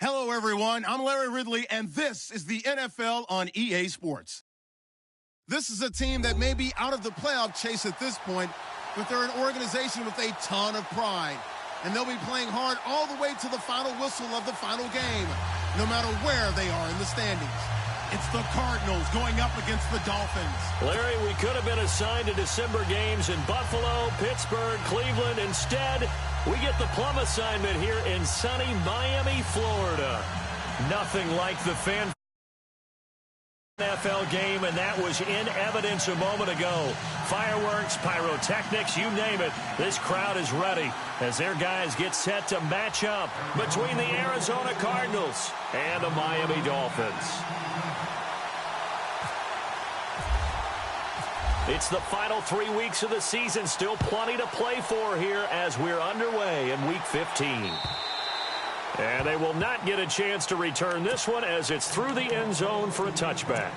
Hello, everyone. I'm Larry Ridley, and this is the NFL on EA Sports. This is a team that may be out of the playoff chase at this point, but they're an organization with a ton of pride, and they'll be playing hard all the way to the final whistle of the final game, no matter where they are in the standings. It's the Cardinals going up against the Dolphins. Larry, we could have been assigned to December games in Buffalo, Pittsburgh, Cleveland. Instead, we get the plum assignment here in sunny Miami, Florida. Nothing like the fan NFL game, and that was in evidence a moment ago. Fireworks, pyrotechnics, you name it. This crowd is ready as their guys get set to match up between the Arizona Cardinals and the Miami Dolphins. It's the final 3 weeks of the season. Still plenty to play for here as we're underway in Week 15. And they will not get a chance to return this one as it's through the end zone for a touchback.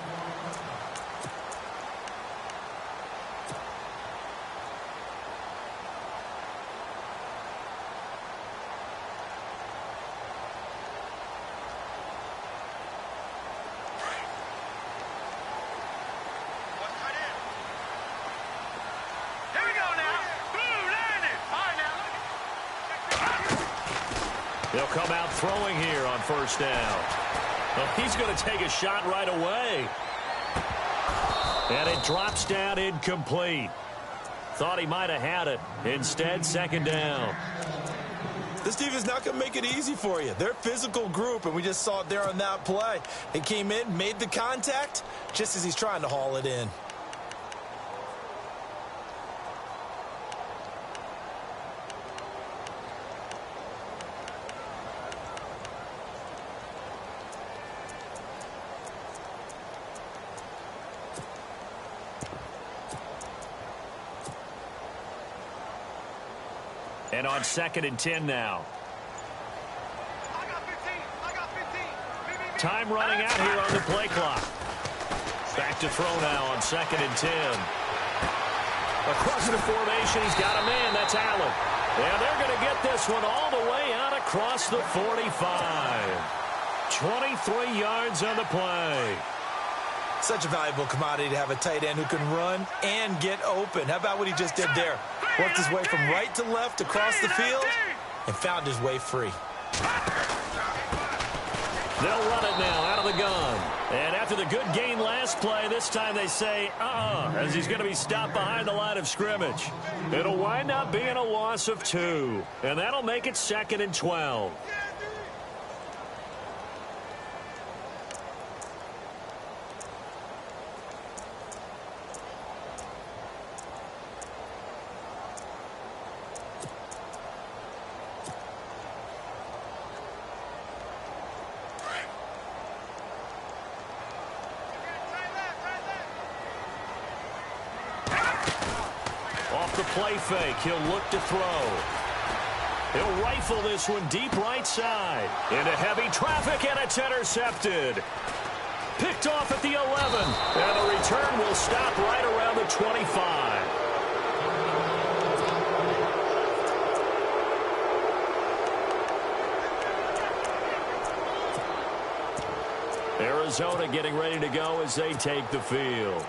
They'll come out throwing here on first down. Well, he's going to take a shot right away. And it drops down incomplete. Thought he might have had it. Instead, second down. This defense is not going to make it easy for you. They're a physical group, and we just saw it there on that play. He came in, made the contact, just as he's trying to haul it in. And on 2nd and 10 now. Time running out here on the play clock. Back to throw now on 2nd and 10. Across the formation, he's got a man. That's Allen. And they're going to get this one all the way out across the 45. 23 yards on the play. Such a valuable commodity to have a tight end who can run and get open. How about what he just did there? Worked his way from right to left across the field and found his way free. They'll run it now out of the gun. And after the good gain last play, this time they say, as he's going to be stopped behind the line of scrimmage. It'll wind up being a loss of 2. And that'll make it 2nd and 12. Off the play fake, he'll look to throw. He'll rifle this one deep right side. Into heavy traffic, and it's intercepted. Picked off at the 11. And the return will stop right around the 25. Arizona getting ready to go as they take the field.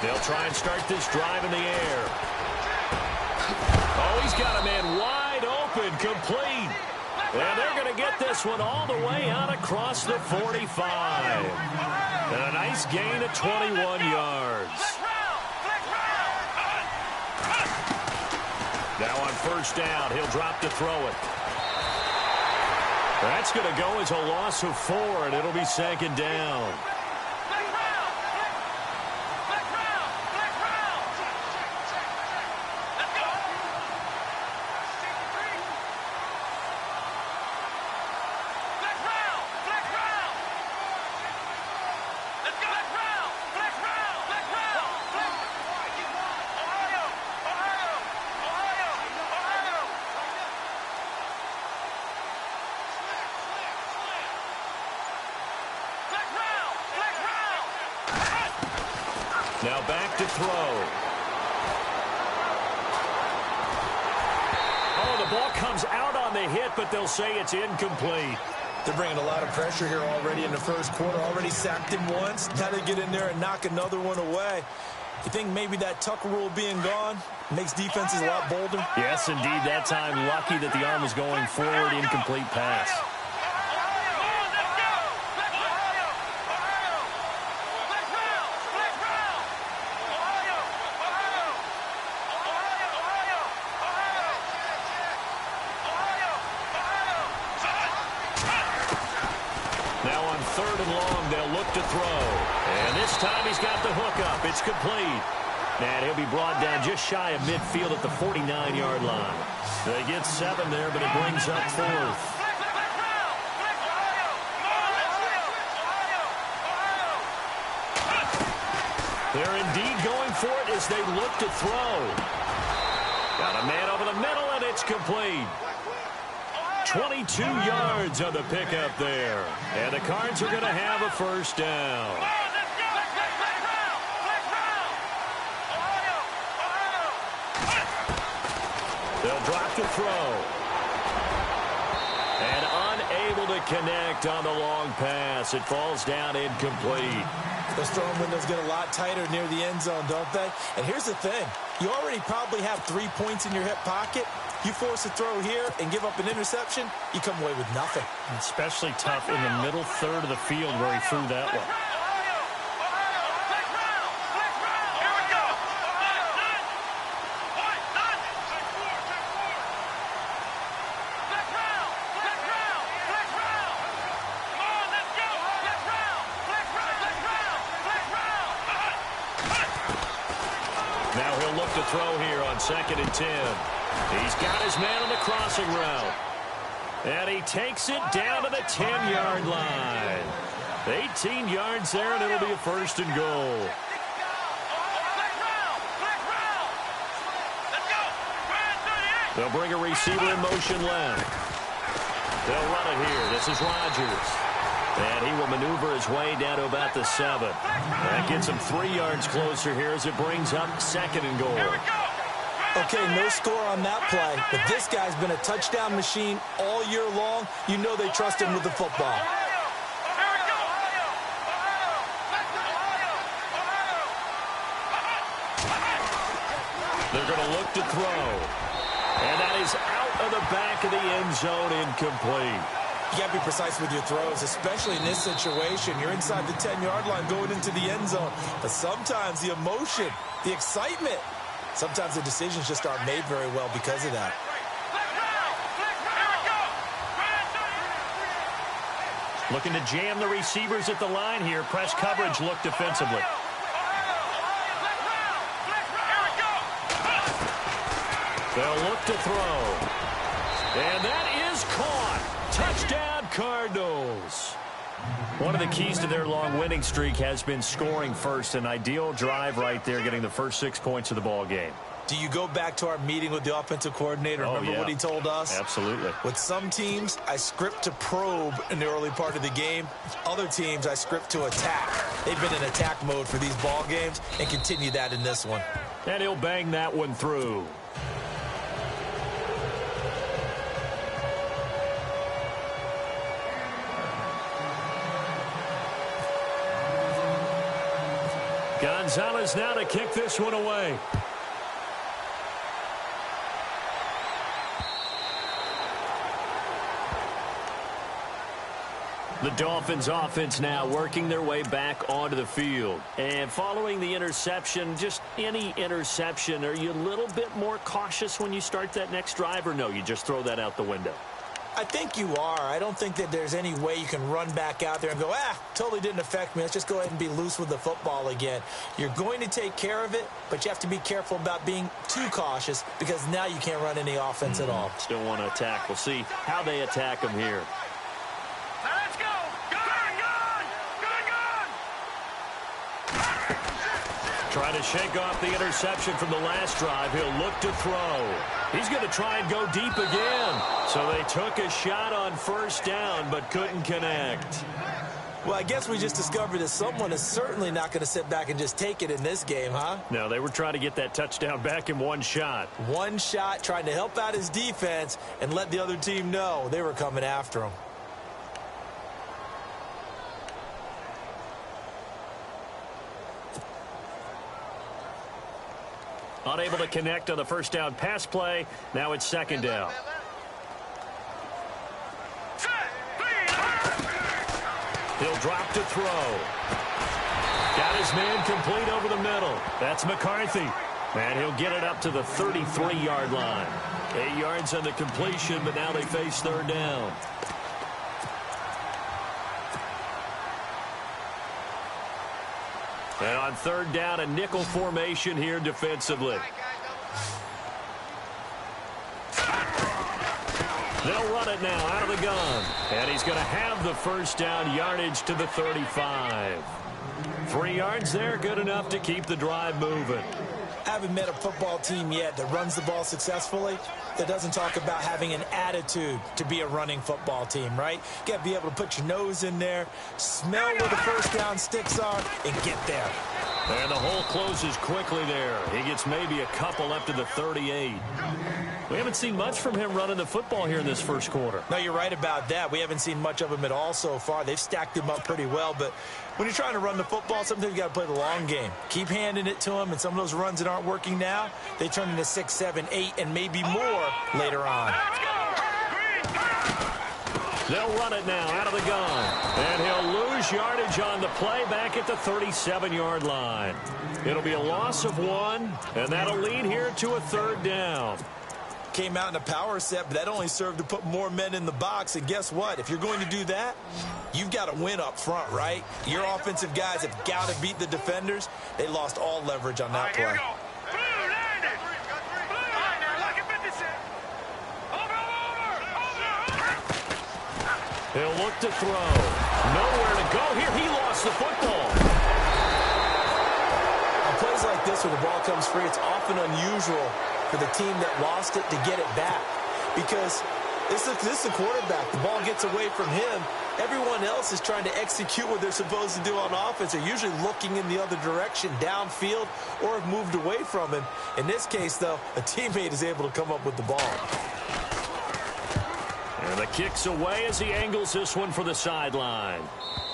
They'll try and start this drive in the air. Oh, he's got a man wide open, complete. And they're going to get this one all the way out across the 45. And a nice gain of 21 yards. Now on first down, he'll drop to throw it. That's going to go as a loss of 4, and it'll be 2nd down. Now back to throw. Oh, the ball comes out on the hit, but they'll say it's incomplete. They're bringing a lot of pressure here already in the first quarter. Already sacked him once. Now they get in there and knock another one away. You think maybe that Tucker rule being gone makes defenses a lot bolder? Yes, indeed. That time, lucky that the arm was going forward. Incomplete pass. Now on 3rd and long, they'll look to throw. And this time he's got the hook up. It's complete. And he'll be brought down just shy of midfield at the 49-yard line. They get 7 there, but it brings up 4th. They're indeed going for it as they look to throw. Got a man over the middle, and it's complete. 22 yards on the pickup there. And the Cards are going to have a first down. They'll drop to throw. And unable to connect on the long pass. It falls down incomplete. Those throwing windows get a lot tighter near the end zone, don't they? And here's the thing. You already probably have 3 points in your hip pocket. You force a throw here and give up an interception, you come away with nothing. Especially tough in the middle third of the field where he threw that one. Now he'll look to throw here on 2nd and 10. He's got his man on the crossing route. And he takes it down to the 10-yard line. 18 yards there, and it'll be a 1st and goal. They'll bring a receiver in motion left. They'll run it here. This is Rodgers. And he will maneuver his way down to about the 7. That gets him 3 yards closer here as it brings up 2nd and goal. Okay, no score on that play, but this guy's been a touchdown machine all year long. You know they trust him with the football. They're going to look to throw. And that is out of the back of the end zone, incomplete. You got to be precise with your throws, especially in this situation. You're inside the 10-yard line going into the end zone. But sometimes the emotion, the excitement, sometimes the decisions just aren't made very well because of that. Looking to jam the receivers at the line here. Press coverage look defensively. They'll look to throw. And that is caught. Touchdown, Cardinals. One of the keys to their long winning streak has been scoring first. An ideal drive right there, getting the first 6 points of the ball game. Do you go back to our meeting with the offensive coordinator? Remember what he told us? Absolutely. With some teams, I script to probe in the early part of the game. Other teams, I script to attack. They've been in attack mode for these ball games and continue that in this one. And he'll bang that one through. Gonzalez now to kick this one away. The Dolphins offense now working their way back onto the field. And following the interception, just any interception, are you a little bit more cautious when you start that next drive, or no, you just throw that out the window? I think you are. I don't think that there's any way you can run back out there and go, totally didn't affect me. Let's just go ahead and be loose with the football again. You're going to take care of it, but you have to be careful about being too cautious because now you can't run any offense at all. Still want to attack. We'll see how they attack them here. Let's go. Trying to shake off the interception from the last drive. He'll look to throw. He's going to try and go deep again. So they took a shot on first down but couldn't connect. Well, I guess we just discovered that someone is certainly not going to sit back and just take it in this game, huh? No, they were trying to get that touchdown back in one shot. One shot, trying to help out his defense and let the other team know they were coming after him. Unable to connect on the first down pass play. Now it's second down. He'll drop to throw. Got his man complete over the middle. That's McCarthy. And he'll get it up to the 33-yard line. 8 yards on the completion, but now they face third down. And on third down, a nickel formation here defensively. They'll run it now out of the gun. And he's going to have the first down, yardage to the 35. 3 yards there, good enough to keep the drive moving. I haven't met a football team yet that runs the ball successfully that doesn't talk about having an attitude to be a running football team, right? You got to be able to put your nose in there, smell where the first down sticks are, and get there. And the hole closes quickly there. He gets maybe a couple up to the 38. We haven't seen much from him running the football here in this first quarter. No, you're right about that. We haven't seen much of him at all so far. They've stacked him up pretty well, but when you're trying to run the football, sometimes you got to play the long game. Keep handing it to him, and some of those runs that aren't working now, they turn into 6, 7, 8, and maybe more later on. They'll run it now out of the gun. And he'll lose yardage on the play back at the 37-yard line. It'll be a loss of 1, and that'll lead here to a third down. Came out in a power set, but that only served to put more men in the box. And guess what? If you're going to do that, you've got to win up front, right? Your offensive guys have got to beat the defenders. They lost all leverage on that play. He'll look to throw. Nowhere to go here. He lost the football. On plays like this where the ball comes free, it's often unusual for the team that lost it to get it back. Because this is the quarterback. The ball gets away from him. Everyone else is trying to execute what they're supposed to do on offense. They're usually looking in the other direction, downfield, or have moved away from him. In this case, though, a teammate is able to come up with the ball. And the kick's away as he angles this one for the sideline.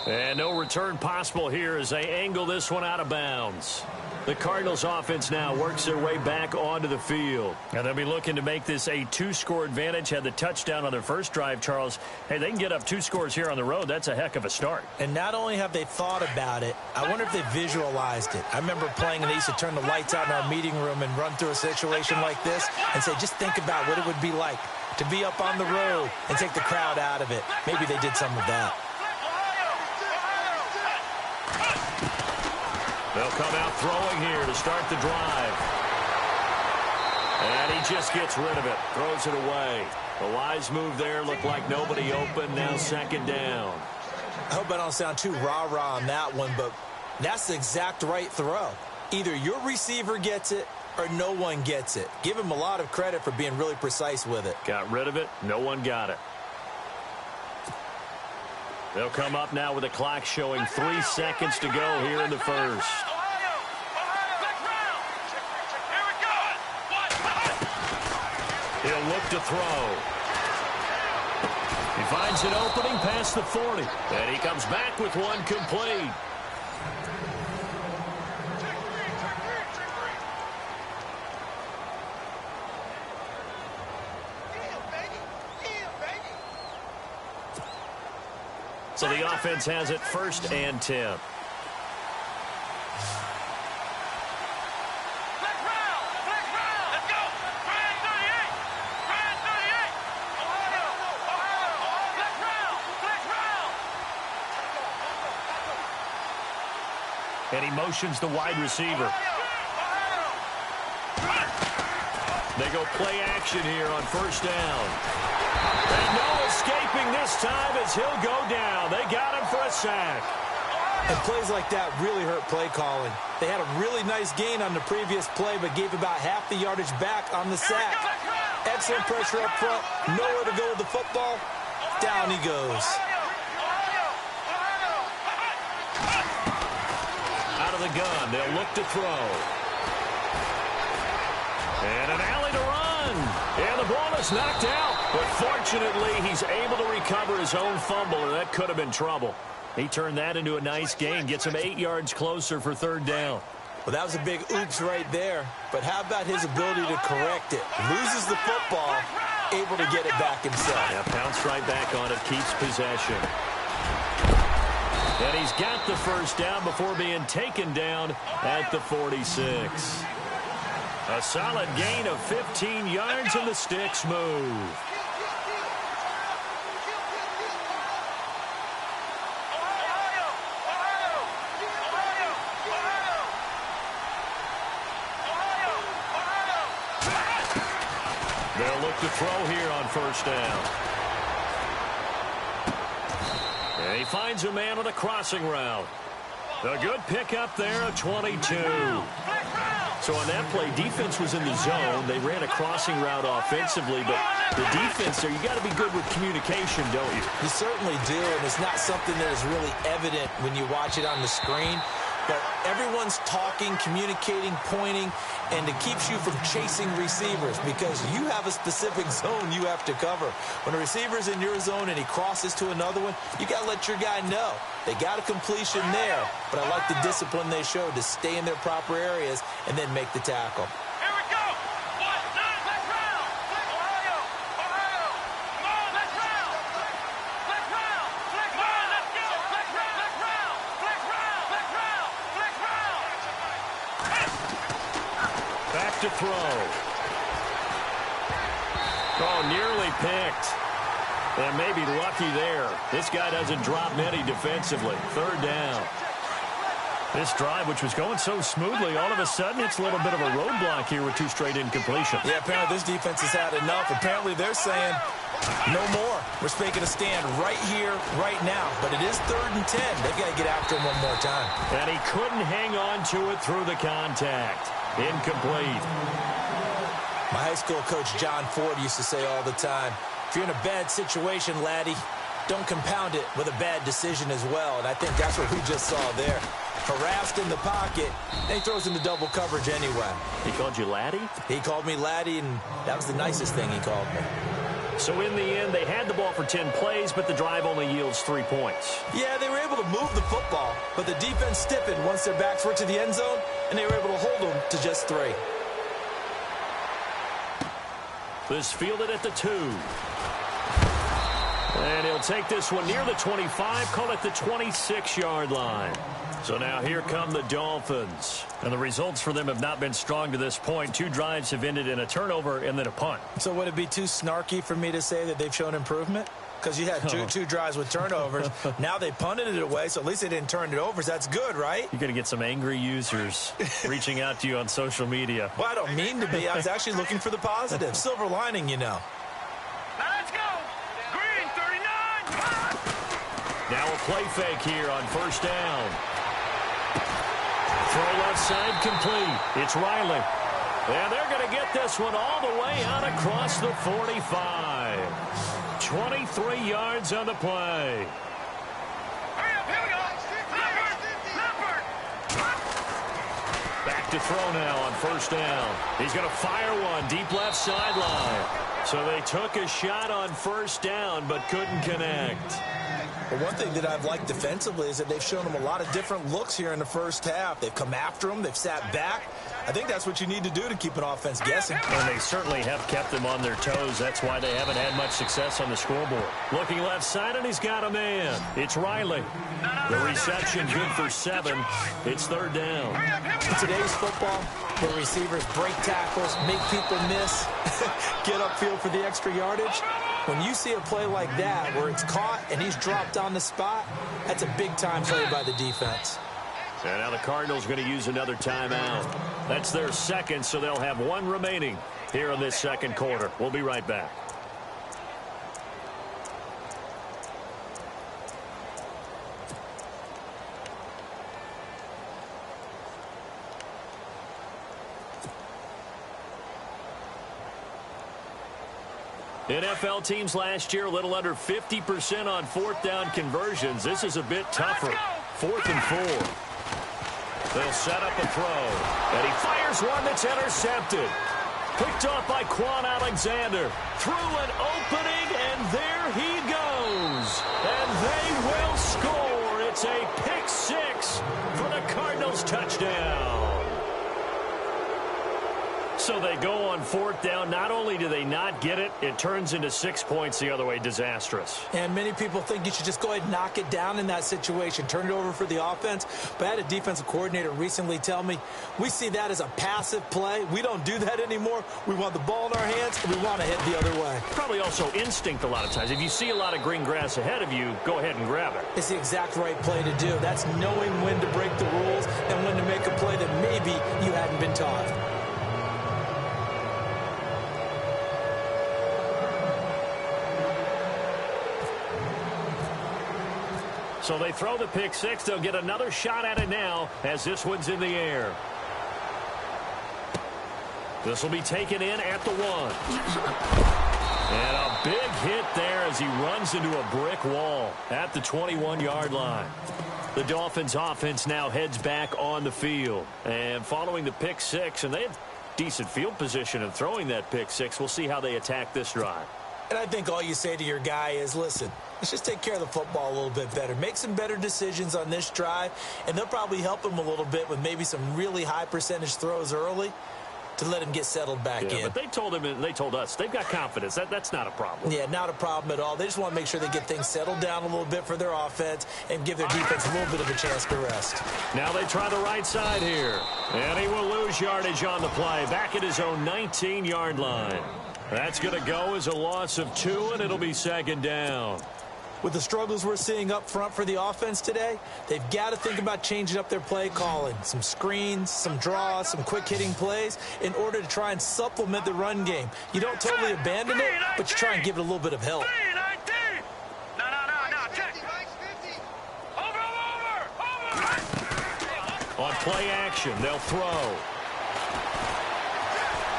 And no return possible here as they angle this one out of bounds. The Cardinals offense now works their way back onto the field. And they'll be looking to make this a 2-score advantage. Had the touchdown on their first drive, Charles. Hey, they can get up 2 scores here on the road. That's a heck of a start. And not only have they thought about it, I wonder if they visualized it. I remember playing and they used to turn the lights out in our meeting room and run through a situation like this and say, just think about what it would be like to be up on the road and take the crowd out of it. Maybe they did some of that. They'll come out throwing here to start the drive. And he just gets rid of it, throws it away. The wise move there, looked like nobody open, now second down. I hope I don't sound too rah-rah on that one, but that's the exact right throw. Either your receiver gets it or no one gets it. Give him a lot of credit for being really precise with it. Got rid of it, no one got it. They'll come up now with the clock showing 3 seconds to go here in the first. He'll look to throw. He finds an opening past the 40. And he comes back with one complete. So the offense has it 1st and 10. And he motions the wide receiver. They go play action here on 1st down. And no escaping this time as he'll go down. They got him for a sack. And plays like that really hurt play calling. They had a really nice gain on the previous play, but gave about half the yardage back on the sack. Excellent pressure up front. Nowhere to go with the football. Down he goes. of the gun. They'll look to throw. And an alley to run. And the ball is knocked out. But fortunately, he's able to recover his own fumble, and that could have been trouble. He turned that into a nice gain, gets him 8 yards closer for third down. Well, that was a big oops right there. But how about his ability to correct it? Loses the football, able to get it back himself. Yeah, pounced right back on it, keeps possession. And he's got the first down before being taken down at the 46. A solid gain of 15 yards, and the sticks move. They'll look to throw here on first down. And he finds a man on a crossing route. A good pickup there of 22. So on that play, defense was in the zone. They ran a crossing route offensively, but the defense there, you got to be good with communication, don't you? You certainly do, and it's not something that is really evident when you watch it on the screen. But everyone's talking, communicating, pointing, and it keeps you from chasing receivers because you have a specific zone you have to cover. When a receiver's in your zone and he crosses to another one, you got to let your guy know. They got a completion there, but I like the discipline they showed to stay in their proper areas and then make the tackle. Here we go. Let's round. Ohio. Come on, let's round. Let's round. Come on, let's go. Let's round. Let's round. Back to throw. Oh, nearly picked. And maybe lucky there. This guy doesn't drop many defensively. Third down. This drive, which was going so smoothly, all of a sudden it's a little bit of a roadblock here with 2 straight incompletions. Yeah, apparently this defense has had enough. Apparently they're saying, no more. We're making a stand right here, right now. But it is 3rd and 10. They've got to get after him one more time. And he couldn't hang on to it through the contact. Incomplete. My high school coach, John Ford, used to say all the time, if you're in a bad situation, laddie, don't compound it with a bad decision as well. And I think that's what we just saw there. Harassed in the pocket, and he throws into double coverage anyway. He called you laddie? He called me laddie, and that was the nicest thing he called me. So in the end, they had the ball for 10 plays, but the drive only yields 3 points. Yeah, they were able to move the football, but the defense stiffened once their backs were to the end zone, and they were able to hold them to just 3. This fielded at the 2. And he'll take this one near the 25, call it the 26-yard line. So now here come the Dolphins. And the results for them have not been strong to this point. 2 drives have ended in a turnover and then a punt. So would it be too snarky for me to say that they've shown improvement? Because you had two drives with turnovers. Now they punted it away, so at least they didn't turn it over. So that's good, right? You're going to get some angry users reaching out to you on social media. Well, I don't mean to be. I was actually looking for the positive. Silver lining, you know. Now let's go. Green 39. Now a play fake here on first down. Throw left side complete. It's Riley. And they're going to get this one all the way out across the 45. 23 yards on the play. Hurry up, here we go. Leopard. Back to throw now on first down. He's going to fire one deep left sideline. So they took a shot on first down but couldn't connect. But one thing that I've liked defensively is that they've shown them a lot of different looks here in the first half. They've come after them. They've sat back. I think that's what you need to do to keep an offense guessing. And they certainly have kept them on their toes. That's why they haven't had much success on the scoreboard. Looking left side, and he's got a man. It's Riley. The reception good for 7. It's third down. In today's football, where receivers break tackles, make people miss, get upfield for the extra yardage, when you see a play like that where it's caught and he's dropped on the spot, that's a big-time play by the defense. And now the Cardinals going to use another timeout. That's their second, so they'll have 1 remaining here in this second quarter. We'll be right back. NFL teams last year a little under 50% on 4th down conversions. This is a bit tougher. 4th and 4. They'll set up a throw. And he fires one that's intercepted. Picked off by Quan Alexander. Through an opening, and there he goes. And they will score. It's a pick six for the Cardinals touchdown. So they go on fourth down. Not only do they not get it, it turns into 6 points the other way. Disastrous. And many people think you should just go ahead and knock it down in that situation. Turn it over for the offense. But I had a defensive coordinator recently tell me, we see that as a passive play. We don't do that anymore. We want the ball in our hands, and we want to head the other way. Probably also instinct a lot of times. If you see a lot of green grass ahead of you, go ahead and grab it. It's the exact right play to do. That's knowing when to break the rules and when to make a play that maybe you hadn't been taught. So they throw the pick six. They'll get another shot at it now as this one's in the air. This will be taken in at the 1. And a big hit there as he runs into a brick wall at the 21-yard line. The Dolphins' offense now heads back on the field. And following the pick six, and they have decent field position in throwing that pick six. We'll see how they attack this drive. And I think all you say to your guy is, listen, let's just take care of the football a little bit better. Make some better decisions on this drive, and they'll probably help him a little bit with maybe some really high percentage throws early to let him get settled back in. But they told him, and they told us, they've got confidence. That's not a problem. Yeah, not a problem at all. They just want to make sure they get things settled down a little bit for their offense and give their defense a little bit of a chance to rest. Now they try the right side here. And he will lose yardage on the play. Back at his own 19-yard line. That's going to go as a loss of 2, and it'll be second down. With the struggles we're seeing up front for the offense today, they've got to think about changing up their play calling. Some screens, some draws, some quick-hitting plays in order to try and supplement the run game. You don't totally abandon it, but you try and give it a little bit of help. On play action, they'll throw.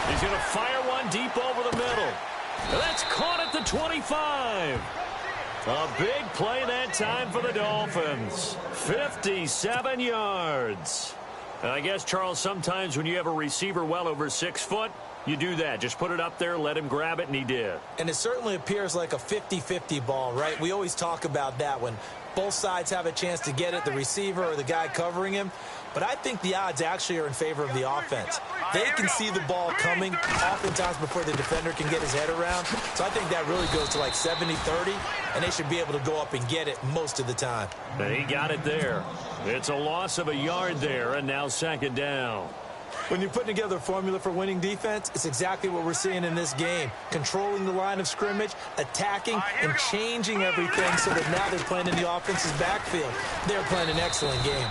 He's going to fire one deep over the middle. And that's caught at the 25. A big play that time for the Dolphins. 57 yards. And I guess, Charles, sometimes when you have a receiver well over 6 foot, you do that. Just put it up there, let him grab it, and he did. And it certainly appears like a 50-50 ball, right? We always talk about that when both sides have a chance to get it, the receiver or the guy covering him. But I think the odds actually are in favor of the offense. They can see the ball coming oftentimes before the defender can get his head around. So I think that really goes to like 70-30, and they should be able to go up and get it most of the time. And he got it there. It's a loss of a yard there, and now second down. When you're putting together a formula for winning defense, it's exactly what we're seeing in this game. Controlling the line of scrimmage, attacking, and changing everything so that now they're playing in the offense's backfield. They're playing an excellent game.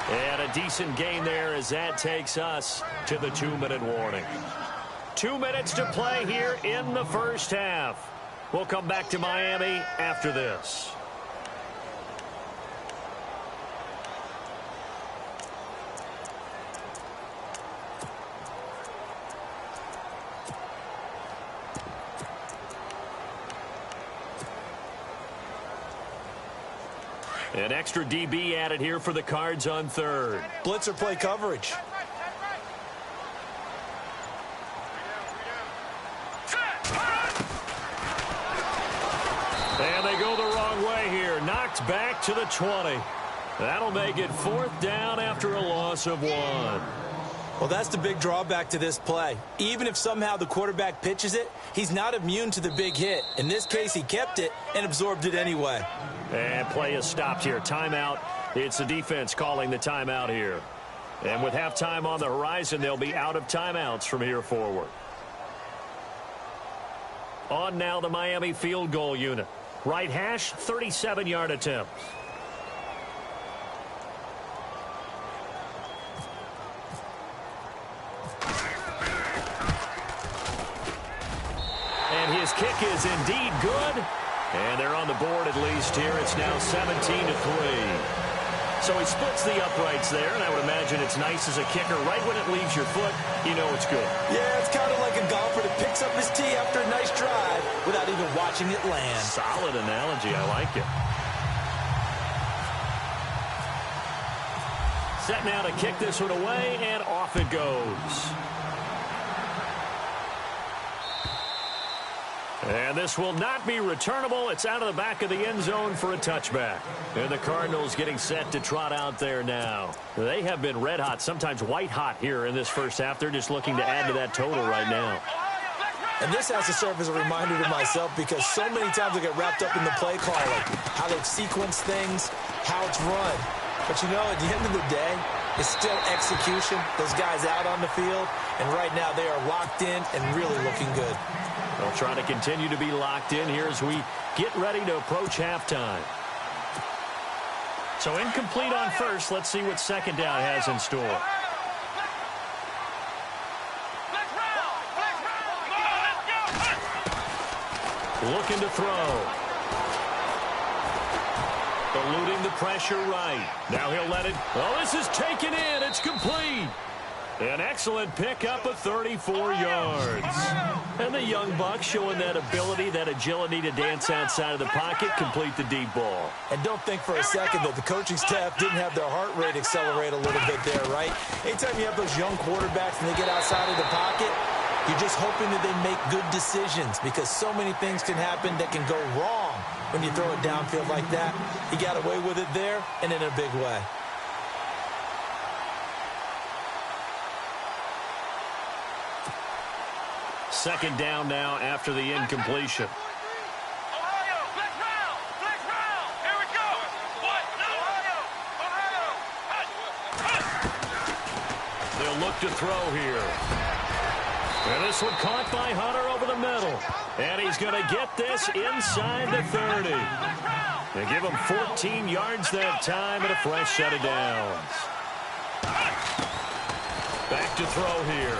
And a decent gain there as that takes us to the 2-minute warning. 2 minutes to play here in the first half. We'll come back to Miami after this. An extra DB added here for the Cards on third. Blitzer play coverage. And they go the wrong way here. Knocked back to the 20. That'll make it 4th down after a loss of 1. Well, that's the big drawback to this play. Even if somehow the quarterback pitches it, he's not immune to the big hit. In this case, he kept it and absorbed it anyway. And play is stopped here. Timeout. It's the defense calling the timeout here. And with halftime on the horizon, they'll be out of timeouts from here forward. On now the Miami field goal unit. Right hash, 37-yard attempt. And his kick is indeed good. And they're on the board at least here. It's now 17-3. So he splits the uprights there, and I would imagine it's nice as a kicker. Right when it leaves your foot, you know it's good. Yeah, it's kind of like a golfer that picks up his tee after a nice drive without even watching it land. Solid analogy. I like it. Set now to kick this one away, and off it goes. And this will not be returnable. It's out of the back of the end zone for a touchback. And the Cardinals getting set to trot out there now. They have been red hot, sometimes white hot here in this first half. They're just looking to add to that total right now. And this has to serve as a reminder to myself because so many times I get wrapped up in the play calling, how they've sequenced things, how it's run. But, you know, at the end of the day, it's still execution. Those guys out on the field, and right now they are locked in and really looking good. They'll try to continue to be locked in here as we get ready to approach halftime. So incomplete on first. Let's see what second down has in store. Looking to throw. Eluding the pressure right. Now he'll let it. Oh, this is taken in. It's complete. An excellent pickup of 34 yards. And the young buck showing that ability, that agility to dance outside of the pocket, complete the deep ball. And don't think for a second that the coaching staff didn't have their heart rate accelerate a little bit there, right? Anytime you have those young quarterbacks and they get outside of the pocket, you're just hoping that they make good decisions because so many things can happen that can go wrong when you throw it downfield like that. He got away with it there and in a big way. Second down now after the incompletion. They'll look to throw here. And this one caught by Hunter over the middle. And he's going to get this inside the 30. They give him 14 yards that time and a fresh set of downs. Back to throw here.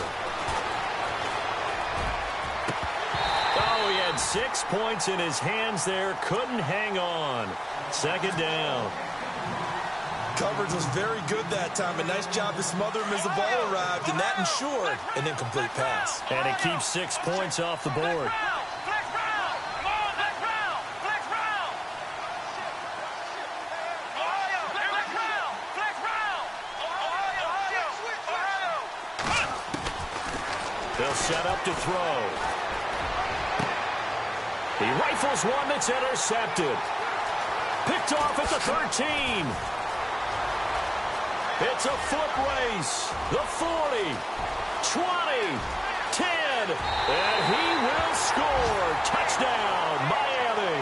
Oh, he had 6 points in his hands there. Couldn't hang on. Second down. Coverage was very good that time. A nice job to smother him as the ball arrived, and that ensured an incomplete pass. And it keeps 6 points off the board. They'll set up to throw. He rifles one that's intercepted. Picked off at the 13. It's a foot race. The 40, 20, 10, and he will score. Touchdown, Miami.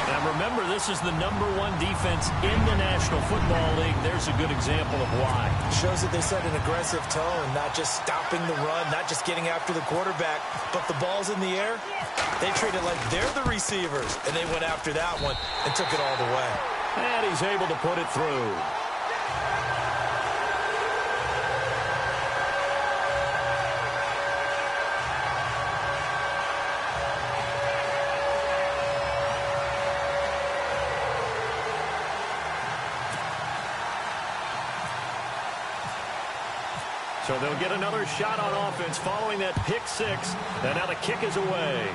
And remember, this is the #1 defense in the National Football League. There's a good example of why. Shows that they set an aggressive tone, not just stopping the run, not just getting after the quarterback, but the ball's in the air. They treat it like they're the receivers, and they went after that one and took it all the way. And he's able to put it through. So they'll get another shot on offense following that pick six. And now the kick is away.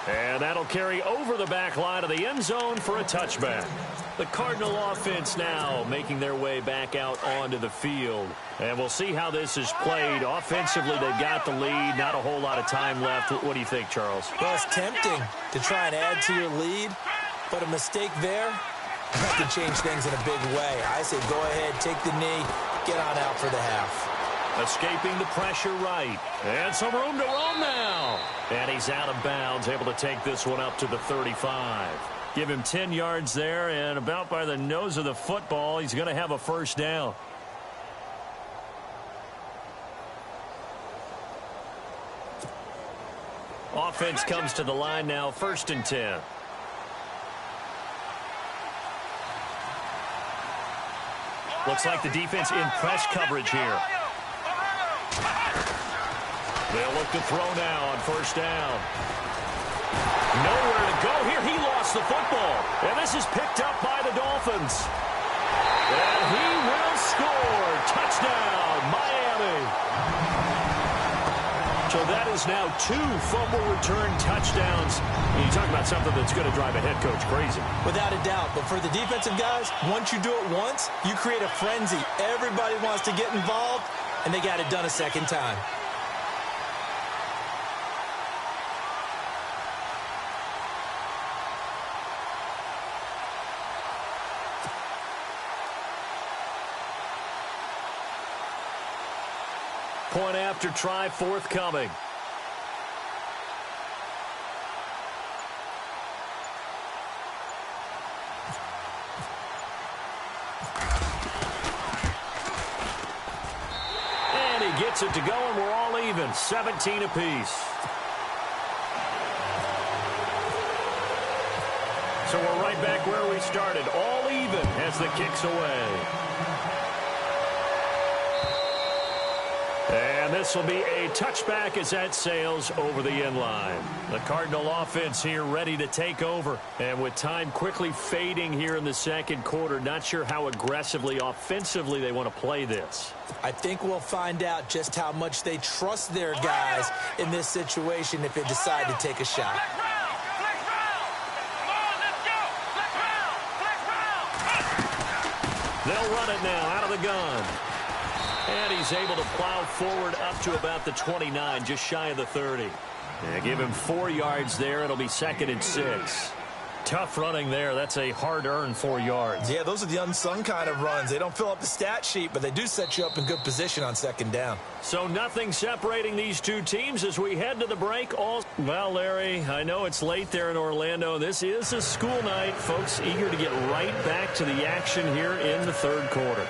And that'll carry over the back line of the end zone for a touchback. The Cardinal offense now making their way back out onto the field. And we'll see how this is played. Offensively, they've got the lead. Not a whole lot of time left. What do you think, Charles? Well, it's tempting to try and add to your lead, but a mistake there that can change things in a big way. I say go ahead, take the knee, get on out for the half. Escaping the pressure right. And some room to roam now. And he's out of bounds, able to take this one up to the 35. Give him 10 yards there, and about by the nose of the football, he's going to have a first down. Offense comes to the line now, 1st and 10. Looks like the defense in press coverage here. They'll look to throw now on 1st down. Nowhere to go here. He lost the football. And this is picked up by the Dolphins. And he will score. Touchdown, Miami. So that is has now 2 fumble return touchdowns. And you talk about something that's going to drive a head coach crazy. Without a doubt. But for the defensive guys, once you do it once, you create a frenzy. Everybody wants to get involved, and they got it done a second time. Point after try forthcoming. And he gets it to go, and we're all even, 17 apiece. So we're right back where we started, all even as the kick's away. And this will be a touchback as that sails over the end line. The Cardinal offense here ready to take over. And with time quickly fading here in the second quarter, not sure how aggressively, offensively they want to play this. I think we'll find out just how much they trust their guys in this situation if they decide to take a shot. They'll run it now out of the gun. And he's able to plow forward up to about the 29, just shy of the 30. Yeah, give him 4 yards there. It'll be 2nd and 6. Tough running there. That's a hard-earned 4 yards. Yeah, those are the unsung kind of runs. They don't fill up the stat sheet, but they do set you up in good position on 2nd down. So nothing separating these two teams as we head to the break. Well, Larry, I know it's late there in Orlando. This is a school night. Folks eager to get right back to the action here in the third quarter.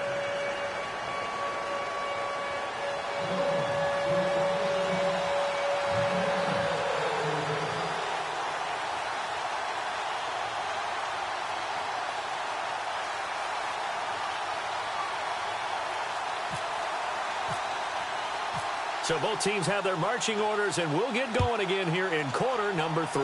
So both teams have their marching orders, and we'll get going again here in quarter number 3.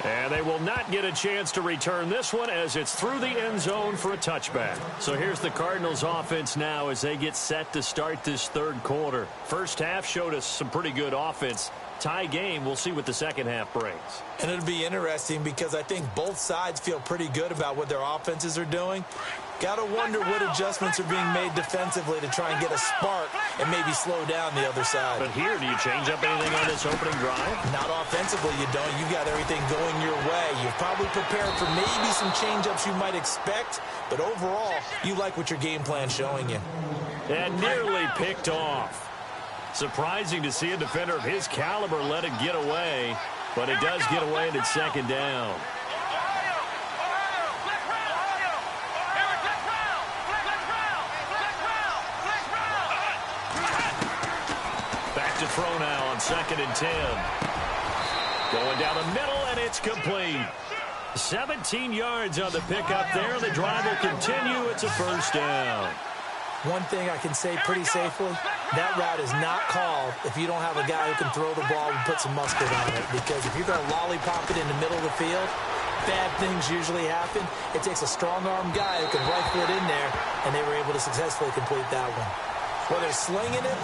And they will not get a chance to return this one as it's through the end zone for a touchback. So here's the Cardinals offense now as they get set to start this third quarter. First half showed us some pretty good offense. Tie game, we'll see what the second half brings. And it'll be interesting because I think both sides feel pretty good about what their offenses are doing. Got to wonder what adjustments are being made defensively to try and get a spark and maybe slow down the other side. But here, do you change up anything on this opening drive? Not offensively, you don't. You got everything going your way. You're probably prepared for maybe some change-ups you might expect, but overall, you like what your game plan's showing you. And nearly picked off. Surprising to see a defender of his caliber let it get away, but it does get away and it's 2nd down. Back to throw now on 2nd and 10. Going down the middle, and it's complete. 17 yards on the pickup there. The drive will continue. It's a first down. One thing I can say pretty safely, that route is not called if you don't have a guy who can throw the ball and put some mustard on it. Because if you're going to lollipop it in the middle of the field, bad things usually happen. It takes a strong-arm guy who can rifle it in there, and they were able to successfully complete that one. Well, they're slinging it,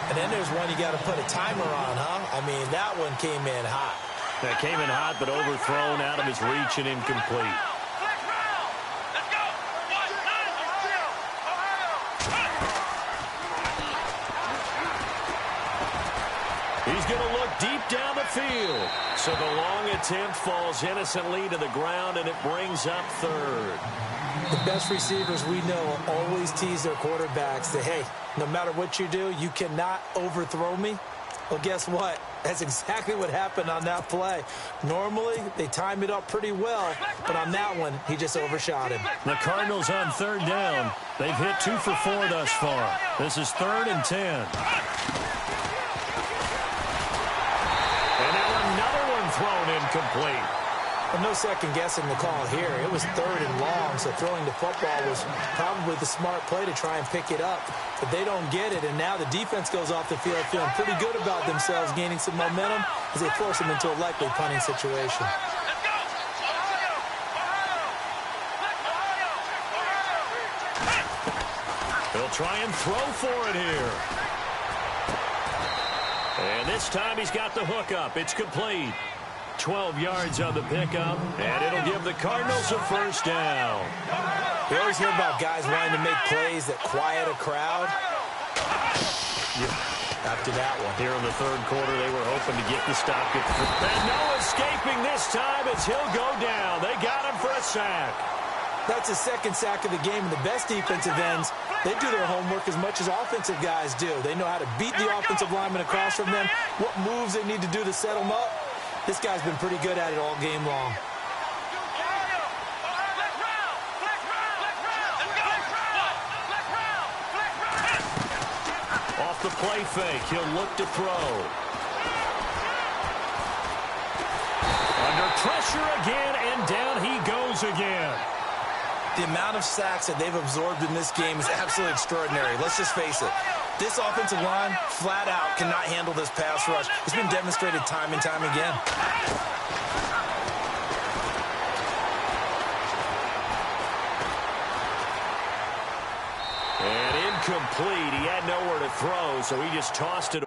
and then there's one you got to put a timer on, huh? I mean, that one came in hot. That came in hot, but overthrown out of his reach and incomplete. He's going to look deep down the field. So the long attempt falls innocently to the ground, and it brings up 3rd. The best receivers we know always tease their quarterbacks that, hey, no matter what you do, you cannot overthrow me. Well, guess what? That's exactly what happened on that play. Normally, they time it up pretty well, but on that one, he just overshot him. The Cardinals on 3rd down. They've hit 2 for 4 thus far. This is 3rd and 10. Thrown incomplete. Well, no second guessing the call here. It was 3rd and long, so throwing the football was probably the smart play to try and pick it up. But they don't get it, and now the defense goes off the field feeling pretty good about themselves, gaining some momentum as they force them into a likely punting situation. They'll try and throw for it here. this time he's got the hook up. It's complete. 12 yards on the pickup, and it'll give the Cardinals a first down. You always hear about guys wanting to make plays that quiet a crowd. Yeah, after that one. Here in the third quarter, they were hoping to get the stop. And no escaping this time as he'll go down. They got him for a sack. That's his second sack of the game, and the best defensive ends, they do their homework as much as offensive guys do. They know how to beat the offensive lineman across from them, what moves they need to do to set them up. This guy's been pretty good at it all game long. Off the play fake, he'll look to throw. Under pressure again, and down he goes again. The amount of sacks that they've absorbed in this game is absolutely extraordinary. Let's just face it. This offensive line, flat out, cannot handle this pass rush. It's been demonstrated time and time again. And incomplete. He had nowhere to throw, so he just tossed it.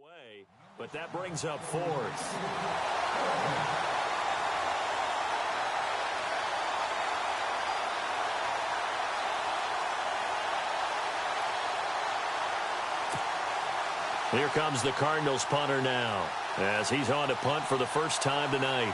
Away, but that brings up fourth. Here comes the Cardinals punter now, as he's on to punt for the first time tonight.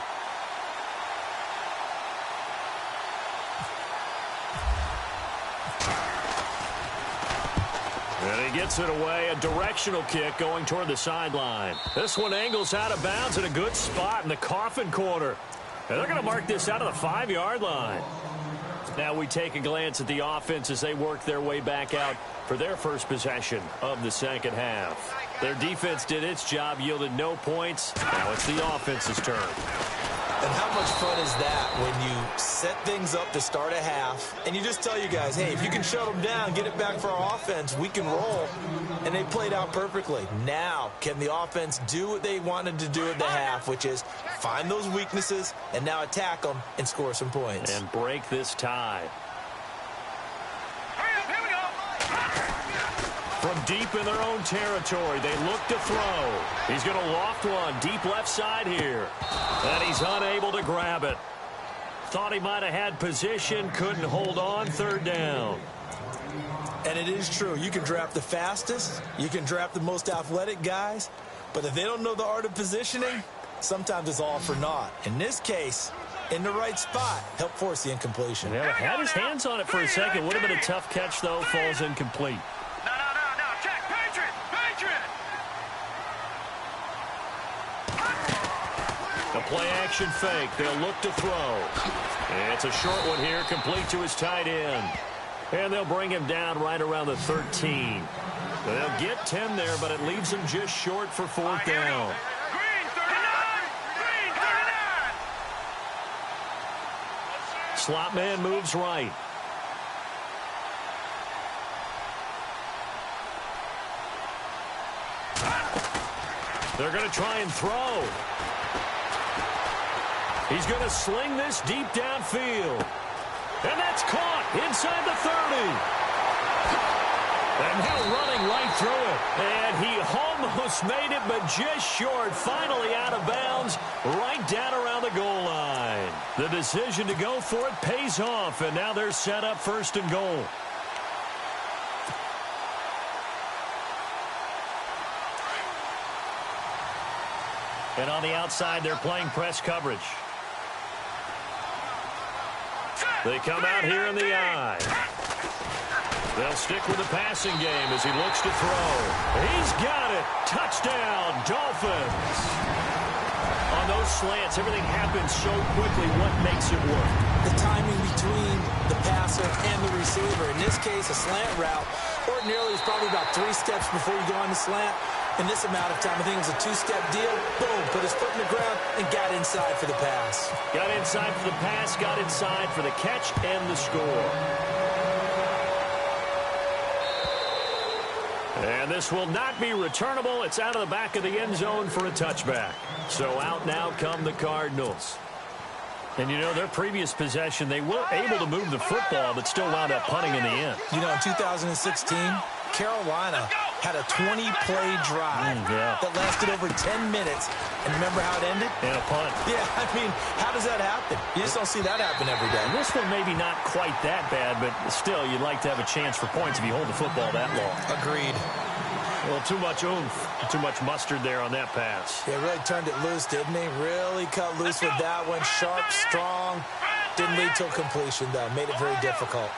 And he gets it away, a directional kick going toward the sideline. This one angles out of bounds in a good spot in the coffin corner. And they're going to mark this out of the 5-yard line. Now we take a glance at the offense as they work their way back out for their first possession of the second half. Their defense did its job, yielded no points. Now it's the offense's turn. And how much fun is that when you set things up to start a half and you just tell you guys, hey, if you can shut them down, get it back for our offense, we can roll. And they played out perfectly. Now, can the offense do what they wanted to do at the half, which is find those weaknesses and now attack them and score some points. And break this tie. From deep in their own territory, they look to throw. He's going to loft one deep left side here. And he's unable to grab it. Thought he might have had position, couldn't hold on, third down. And it is true. You can draft the fastest. You can draft the most athletic guys. But if they don't know the art of positioning, sometimes it's all for naught. In this case, in the right spot, help force the incompletion. Yeah, had his hands on it for a second. Would have been a tough catch, though. Falls incomplete. The play-action fake. They'll look to throw. It's a short one here, complete to his tight end. And they'll bring him down right around the 13. They'll get 10 there, but it leaves him just short for fourth down. Slot man moves right. They're going to try and throw. He's going to sling this deep downfield. And that's caught inside the 30. And now running right through it. And he almost made it, but just short. Finally out of bounds, right down around the goal line. The decision to go for it pays off, and now they're set up first and goal. And on the outside, they're playing press coverage. They come out here in the eye. They'll stick with the passing game as he looks to throw. He's got it. Touchdown, Dolphins. On those slants, everything happens so quickly. What makes it work? The timing between the passer and the receiver. In this case, a slant route. Ordinarily, it's probably about 3 steps before you go on the slant. In this amount of time, I think it was a 2-step deal. Boom, put his foot in the ground and got inside for the pass. Got inside for the pass, got inside for the catch and the score. And this will not be returnable. It's out of the back of the end zone for a touchback. So out now come the Cardinals. And, you know, their previous possession, they were able to move the football, but still wound up punting in the end. You know, in 2016, Carolina had a 20-play drive that lasted over 10 minutes. And remember how it ended? And a punt. Yeah, I mean, how does that happen? You just don't see that happen every day. And this one maybe not quite that bad, but still, you'd like to have a chance for points if you hold the football that long. Agreed. Well, too much oomph, too much mustard there on that pass. Yeah, really turned it loose, didn't he? Really cut loose with that one. Sharp, strong. Didn't lead till completion, though. Made it very difficult.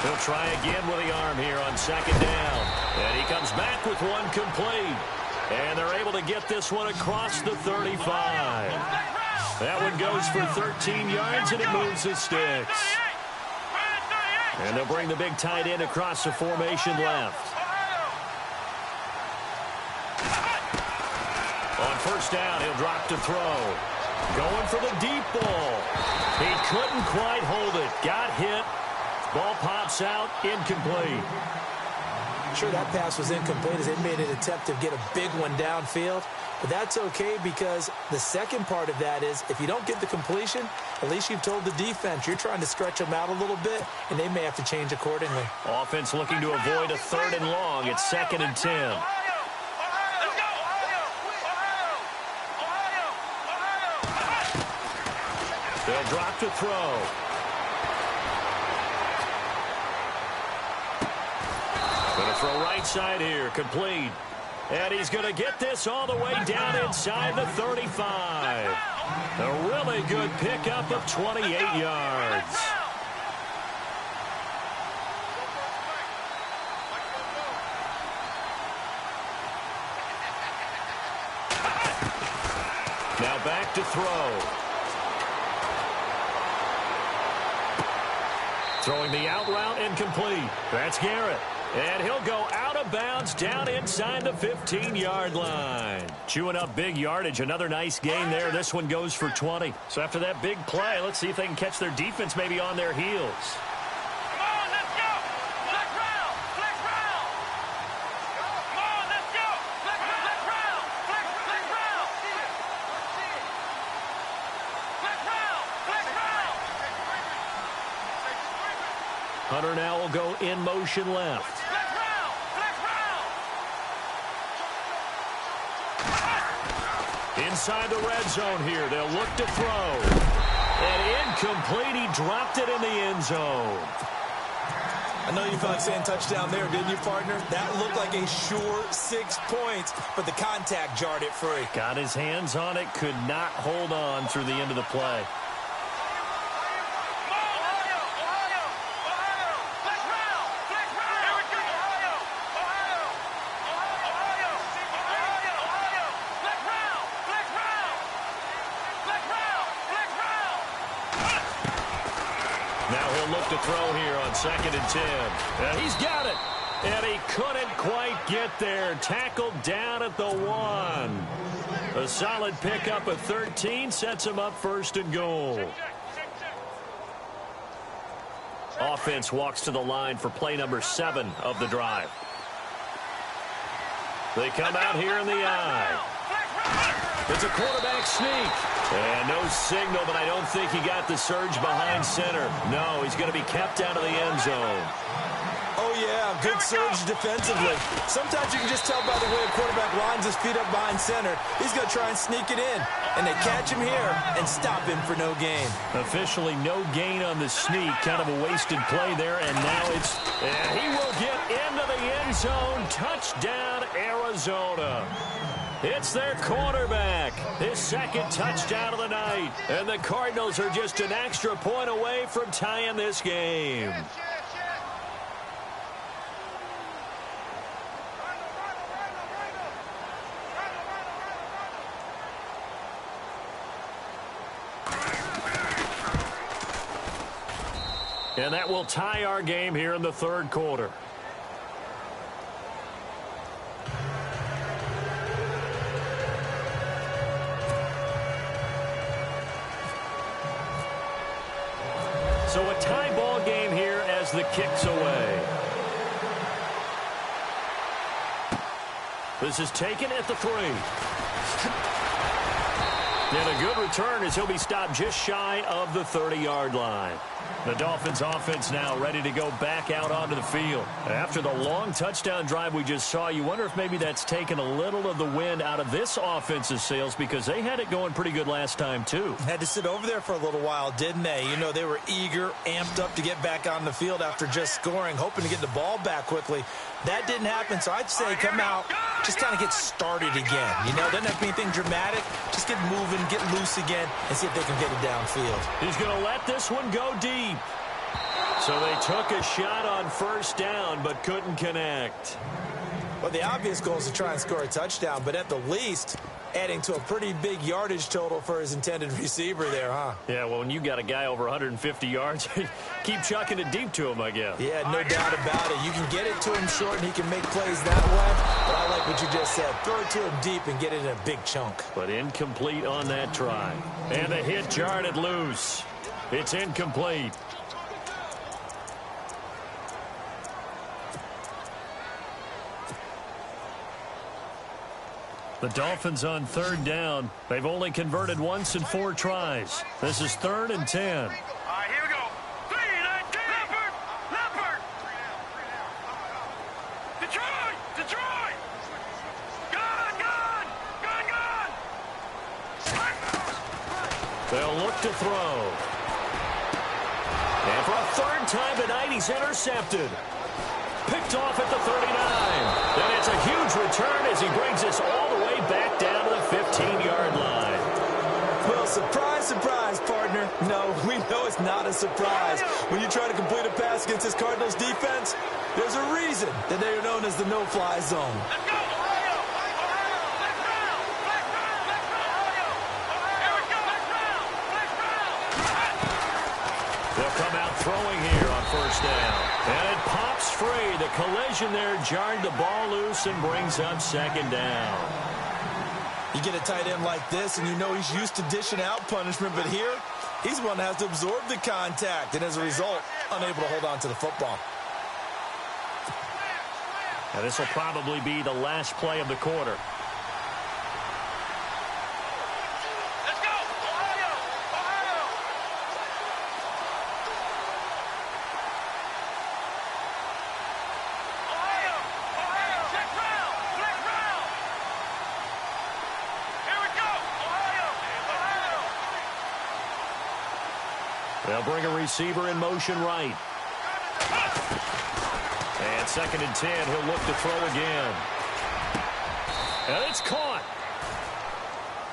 He'll try again with the arm here on second down. And he comes back with one complete. And they're able to get this one across the 35. That one goes for 13 yards, and it moves the sticks. And they'll bring the big tight end across the formation left. On first down, he'll drop to throw. Going for the deep ball. He couldn't quite hold it. Got hit. Ball pops out, incomplete. Sure, that pass was incomplete as they made an attempt to get a big one downfield. But that's okay because the second part of that is if you don't get the completion, at least you've told the defense you're trying to stretch them out a little bit, and they may have to change accordingly. Offense looking to avoid a 3rd and long. It's 2nd and 10. They'll drop to throw. Going to throw right side here, complete. And he's going to get this all the way down inside the 35. A really good pickup of 28 yards. Now back to throw. Throwing the out route incomplete. That's Garrett. And he'll go out of bounds down inside the 15-yard line. Chewing up big yardage. Another nice gain there. This one goes for 20. So after that big play, let's see if they can catch their defense maybe on their heels. Come on, let's go. Flex round. Flex round. Come on, let's go. Flex round. Flex round. Flex round. Flex round. Hunter now will go in motion left. Inside the red zone here. They'll look to throw. And incomplete. He dropped it in the end zone. I know you felt like saying touchdown there, didn't you, partner? That looked like a sure 6 points, but the contact jarred it free. Got his hands on it. Could not hold on through the end of the play. To throw here on 2nd and 10. And he's got it. And he couldn't quite get there. Tackled down at the 1. A solid pickup of 13 sets him up 1st and goal. Offense walks to the line for play number 7 of the drive. They come out here in the eye. It's a quarterback sneak. And no signal, but I don't think he got the surge behind center. No, he's going to be kept out of the end zone. Oh, yeah. down. Good surge defensively. Sometimes you can just tell by the way a quarterback lines his feet up behind center. He's going to try and sneak it in. And they catch him here and stop him for no gain. Officially no gain on the sneak. Kind of a wasted play there. And now and he will get into the end zone. Touchdown, Arizona. It's their quarterback. His second touchdown of the night. And the Cardinals are just an extra point away from tying this game. And that will tie our game here in the third quarter. So a tie ball game here as the kick's away. This is taken at the 3. And a good return as he'll be stopped just shy of the 30-yard line. The Dolphins offense now ready to go back out onto the field. After the long touchdown drive we just saw, you wonder if maybe that's taken a little of the wind out of this offense's sails because they had it going pretty good last time too. Had to sit over there for a little while, didn't they? You know, they were eager, amped up to get back on the field after just scoring, hoping to get the ball back quickly. That didn't happen, so I'd say come out, just kind of get started again. You know, doesn't have to be anything dramatic. Just get moving, get loose again, and see if they can get it downfield. He's going to let this one go deep. So they took a shot on first down, but couldn't connect. Well, the obvious goal is to try and score a touchdown, but at the least, adding to a pretty big yardage total for his intended receiver there, huh? Yeah, well, when you got a guy over 150 yards, keep chucking it deep to him, I guess. Yeah, no doubt about it. You can get it to him short, and he can make plays that way. But I like what you just said. Throw it to him deep and get it in a big chunk. But incomplete on that try. And the hit jarred it loose. It's incomplete. The Dolphins on third down. They've only converted once in 4 tries. This is 3rd and 10. All right, here we go. 3, 19. Leopard. Detroit. Gone. They'll look to throw. And for a 3rd time tonight, he's intercepted. Picked off at the 39. And it's a huge return as he brings us all the way back down to the 15-yard line. Well, surprise, partner. No, we know it's not a surprise. When you try to complete a pass against this Cardinals defense, there's a reason that they are known as the no-fly zone. Let's go. Ohio. Let's round. Here we go. Let's round. They'll come out throwing here on first down. And it pops free. The collision there jarred the ball loose and brings up 2nd down. You get a tight end like this, and you know he's used to dishing out punishment, but here, he's one that has to absorb the contact, and as a result, unable to hold on to the football. Now this will probably be the last play of the quarter. Let's go. Ohio. Check round. Here we go. Ohio. They'll bring a receiver in motion right. And 2nd and 10, he'll look to throw again. And it's caught.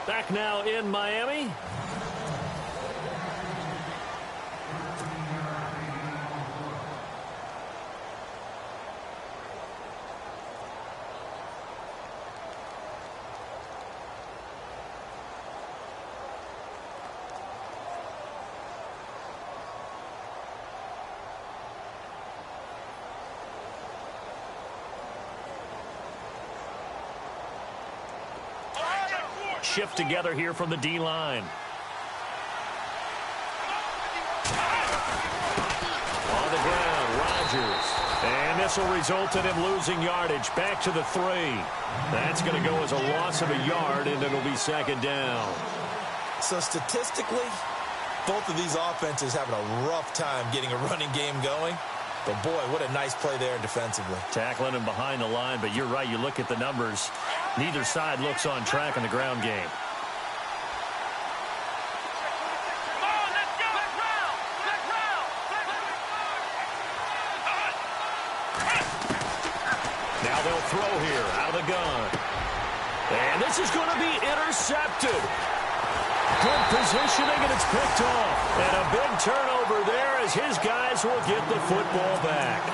Back now in Miami. Shift together here from the D-line. On the ground, Rodgers. And this will result in him losing yardage. Back to the 3. That's going to go as a loss of a yard, and it'll be 2nd down. So statistically, both of these offenses having a rough time getting a running game going. But, boy, what a nice play there defensively. Tackling him behind the line, but you're right. You look at the numbers. Neither side looks on track in the ground game. Now they'll throw here out of the gun. And this is going to be intercepted. Good positioning, and it's picked off. And a big turnover there as his guys will get the football back.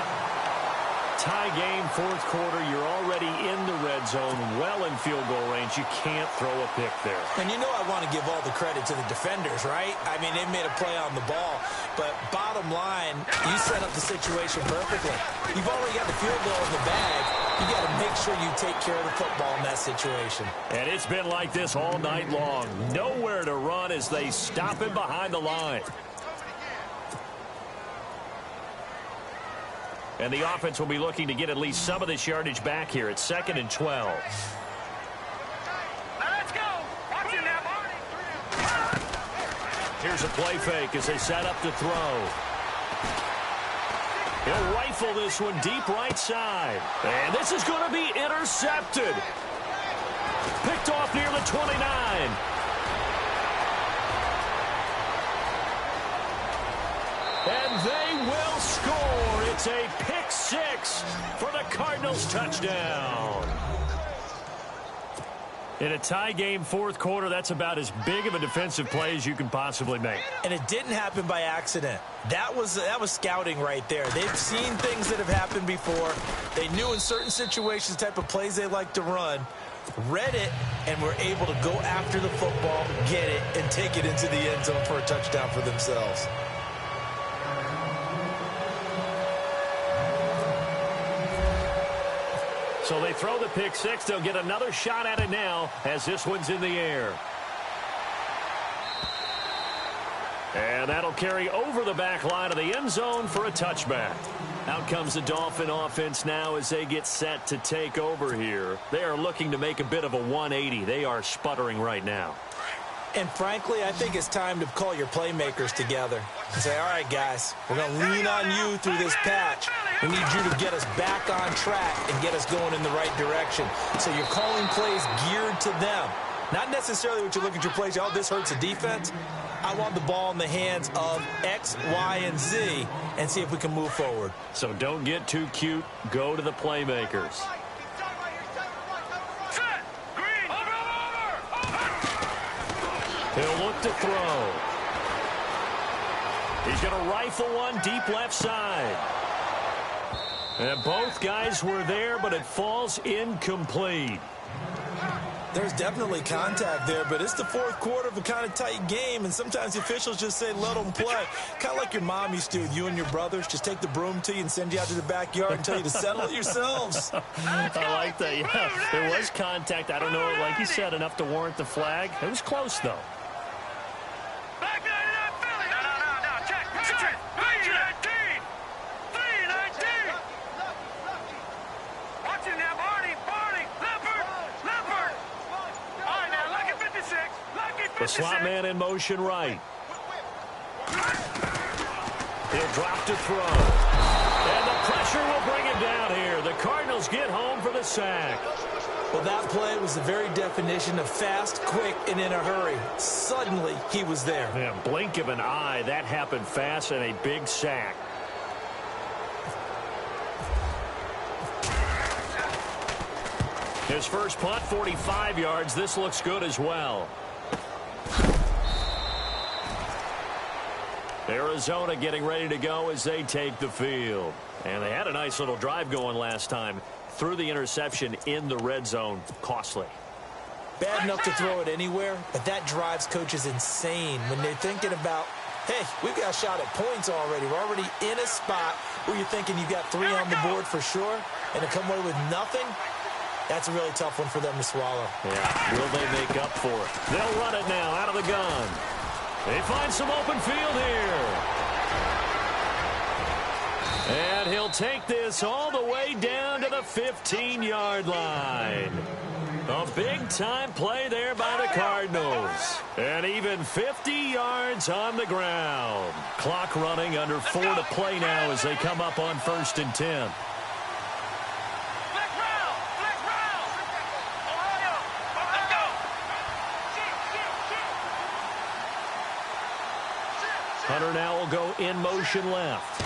Tie game, fourth quarter. You're already in the red zone, well in field goal range. You can't throw a pick there. And you know I want to give all the credit to the defenders, right? I mean, they made a play on the ball. But bottom line, you set up the situation perfectly. You've already got the field goal in the bag. You got to make sure you take care of the football in that situation. And it's been like this all night long. Nowhere to run as they stop him behind the line. And the offense will be looking to get at least some of this yardage back here at 2nd and 12. Let's go. Watch it now, Barney. Here's a play fake as they set up to throw. He'll rifle this one deep right side. And this is going to be intercepted. Picked off near the 29. And they will score. It's a pick six for the Cardinals touchdown. In a tie game fourth quarter, that's about as big of a defensive play as you can possibly make. And it didn't happen by accident. That was scouting right there. They've seen things that have happened before. They knew in certain situations the type of plays they like to run, read it, and were able to go after the football, get it, and take it into the end zone for a touchdown for themselves. So they throw the pick six. They'll get another shot at it now as this one's in the air. And that'll carry over the back line of the end zone for a touchback. Out comes the Dolphin offense now as they get set to take over here. They are looking to make a bit of a 180. They are sputtering right now. And frankly, I think it's time to call your playmakers together and say, all right, guys, we're going to lean on you through this patch. We need you to get us back on track and get us going in the right direction. So you're calling plays geared to them. Not necessarily what you look at your plays, oh, this hurts the defense. I want the ball in the hands of X, Y, and Z and see if we can move forward. So don't get too cute. Go to the playmakers. Set. Green. Over. He'll look to throw. He's going to rifle one deep left side. And both guys were there, but it falls incomplete. There's definitely contact there, but it's the fourth quarter of a kind of tight game, and sometimes the officials just say, let them play. Kind of like your mom used to with you and your brothers. Just take the broom to you and send you out to the backyard and tell you to settle it yourselves. I like that, yeah. There was contact. I don't know, like you said, enough to warrant the flag. It was close, though. Back 99 Philly. No. Check. 319. 319. Watch it now, Barney. Leopard. All right, now, lucky 56. Lucky 56. The slot man in motion right. He'll drop to throw. And the pressure will bring him down here. The Cardinals get home for the sack. Well, that play was the very definition of fast, quick, and in a hurry. Suddenly, he was there. Yeah, blink of an eye. That happened fast and a big sack. His first punt, 45 yards. This looks good as well. Arizona getting ready to go as they take the field. And they had a nice little drive going last time. Threw the interception in the red zone. Costly. Bad enough to throw it anywhere, but that drives coaches insane when they're thinking about, hey, we've got a shot at points already. We're already in a spot where you're thinking you've got 3 on the board for sure, and to come away with nothing, that's a really tough one for them to swallow. Yeah, will they make up for it? They'll run it now out of the gun. They find some open field here. And he'll take this all the way down to the 15-yard line. A big-time play there by the Cardinals. And even 50 yards on the ground. Clock running, under 4 to play now as they come up on 1st and 10. Hunter now will go in motion left.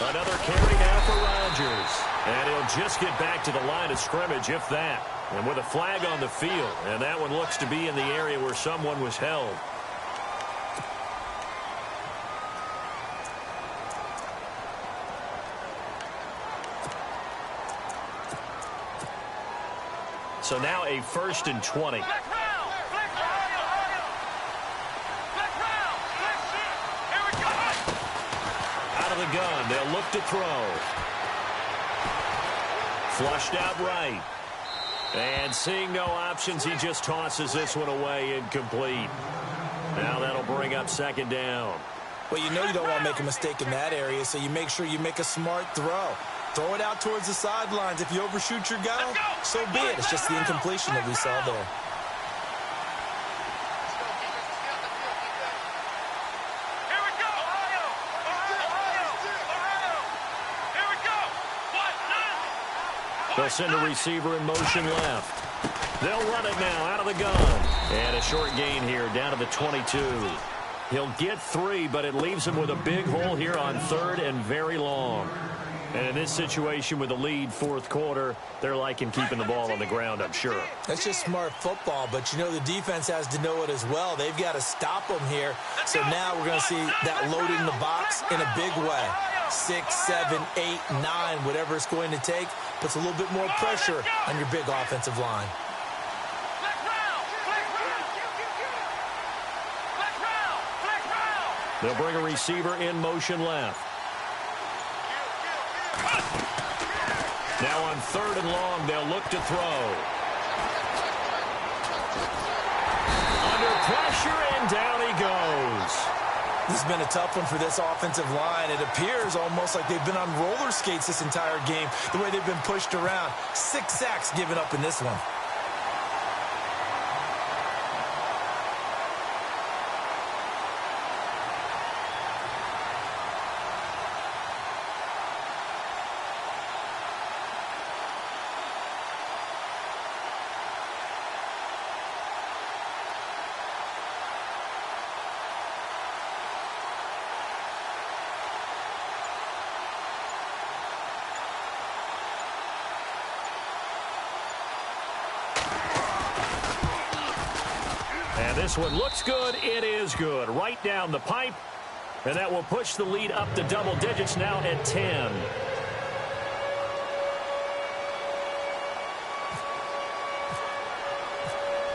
Another carry now for Rodgers. And he'll just get back to the line of scrimmage, if that. And with a flag on the field. And that one looks to be in the area where someone was held. So now a 1st and 20. The gun. They'll look to throw. Flushed out right. And seeing no options, he just tosses this one away, incomplete. Now that'll bring up 2nd down. Well, you know you don't want to make a mistake in that area, so you make sure you make a smart throw. Throw it out towards the sidelines. If you overshoot your guy, so be it. It's just the incompletion that we saw there. They'll send a receiver in motion left. They'll run it now out of the gun. And a short gain here down to the 22. He'll get 3, but it leaves him with a big hole here on 3rd and very long. And in this situation with the lead 4th quarter, they're liking keeping the ball on the ground, I'm sure. That's just smart football, but you know the defense has to know it as well. They've got to stop them here. So now we're going to see that loading the box in a big way. 6, 7, 8, 9, whatever it's going to take, puts a little bit more pressure on your big offensive line. They'll bring a receiver in motion left. Now on 3rd and long, they'll look to throw. Under pressure, and down he goes. This has been a tough one for this offensive line. It appears almost like they've been on roller skates this entire game, the way they've been pushed around. 6 sacks given up in this one. This one looks good. It is good. Right down the pipe. And that will push the lead up to double digits now at 10.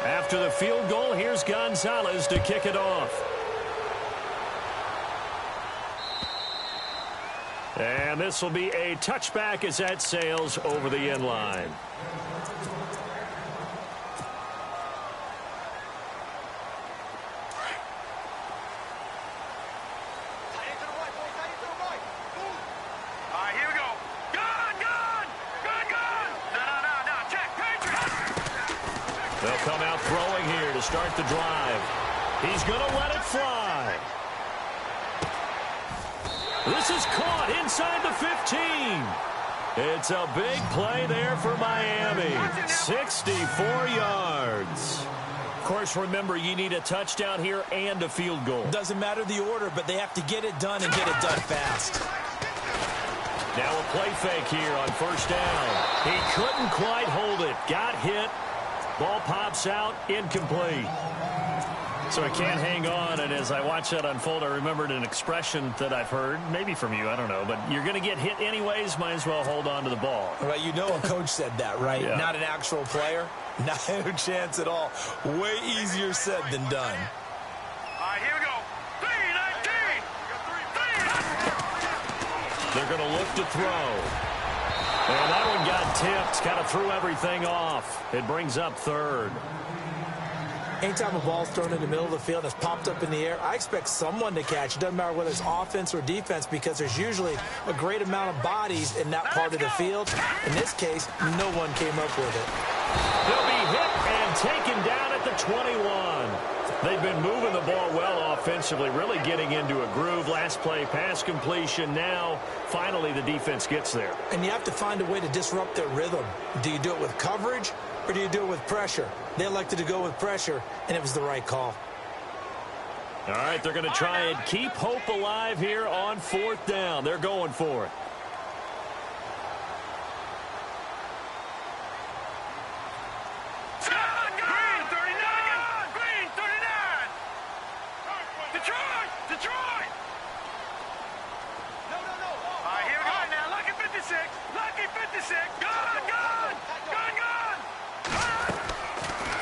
After the field goal, here's Gonzalez to kick it off. And this will be a touchback as that sails over the end line. They'll come out throwing here to start the drive. He's going to let it fly. This is caught inside the 15. It's a big play there for Miami. 64 yards. Of course, remember, you need a touchdown here and a field goal. Doesn't matter the order, but they have to get it done and get it done fast. Now a play fake here on 1st down. He couldn't quite hold it. Got hit. Ball pops out, incomplete. So I can't hang on, and as I watch that unfold, I remembered an expression that I've heard, maybe from you, I don't know, but you're going to get hit anyways, might as well hold on to the ball. Right, you know a coach said that, right? Yeah. Not an actual player. No chance at all. Way easier said than done. All right, here we go. 3-19. They're going to look to throw. And that one got tipped, kind of threw everything off. It brings up 3rd. Anytime a ball's thrown in the middle of the field that's popped up in the air, I expect someone to catch. It doesn't matter whether it's offense or defense, because there's usually a great amount of bodies in that part of the field. In this case, no one came up with it. They'll be hit and taken down at the 21. They've been moving the ball well offensively, really getting into a groove. Last play, pass completion. Now, finally, the defense gets there. And you have to find a way to disrupt their rhythm. Do you do it with coverage, or do you do it with pressure? They elected to go with pressure, and it was the right call. All right, they're going to try and keep hope alive here on 4th down. They're going for it.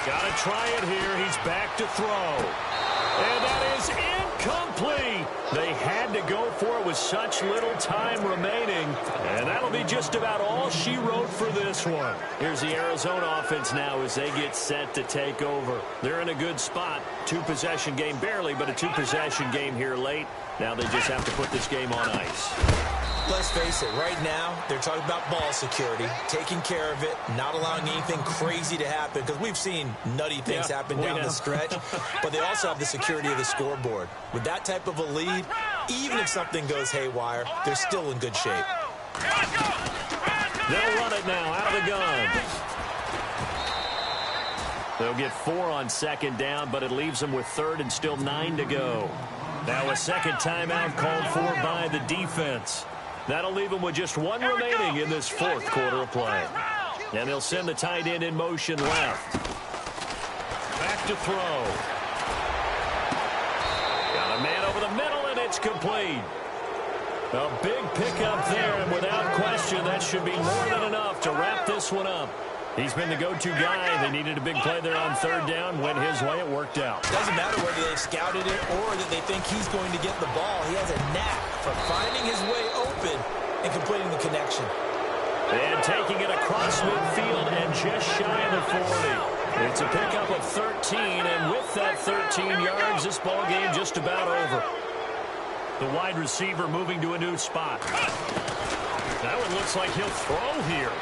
Got to try it here. He's back to throw. And that is incomplete. They had to go for it with such little time remaining. And that'll be just about all she wrote for this one. Here's the Arizona offense now as they get set to take over. They're in a good spot. 2-possession game, barely, but a 2-possession game here late. Now they just have to put this game on ice. Let's face it, right now, they're talking about ball security, taking care of it, not allowing anything crazy to happen, because we've seen nutty things happen down the stretch, but they also have the security of the scoreboard. With that type of a lead, even if something goes haywire, they're still in good shape. They'll run it now out of the gun. They'll get 4 on 2nd down, but it leaves them with 3rd and still 9 to go. Now a second timeout called for by the defense. That'll leave them with just 1 remaining in this 4th quarter of play. And they'll send the tight end in motion left. Back to throw. Got a man over the middle, and it's complete. A big pickup there, and without question, that should be more than enough to wrap this one up. He's been the go-to guy. They needed a big play there on 3rd down. Went his way. It worked out. Doesn't matter whether they scouted it or that they think he's going to get the ball. He has a knack for finding his way open and completing the connection. And taking it across midfield and just shy of the 40. It's a pickup of 13, and with that 13 yards, this ball game just about over. The wide receiver moving to a new spot. That one looks like he'll throw here.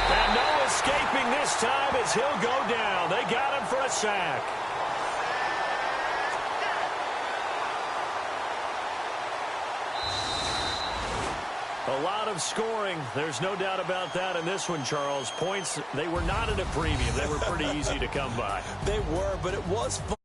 And no escaping this time as he'll go down. They got him for a sack. A lot of scoring. There's no doubt about that in this one, Charles. Points, they were not at a premium. They were pretty easy to come by. They were, but it was fun.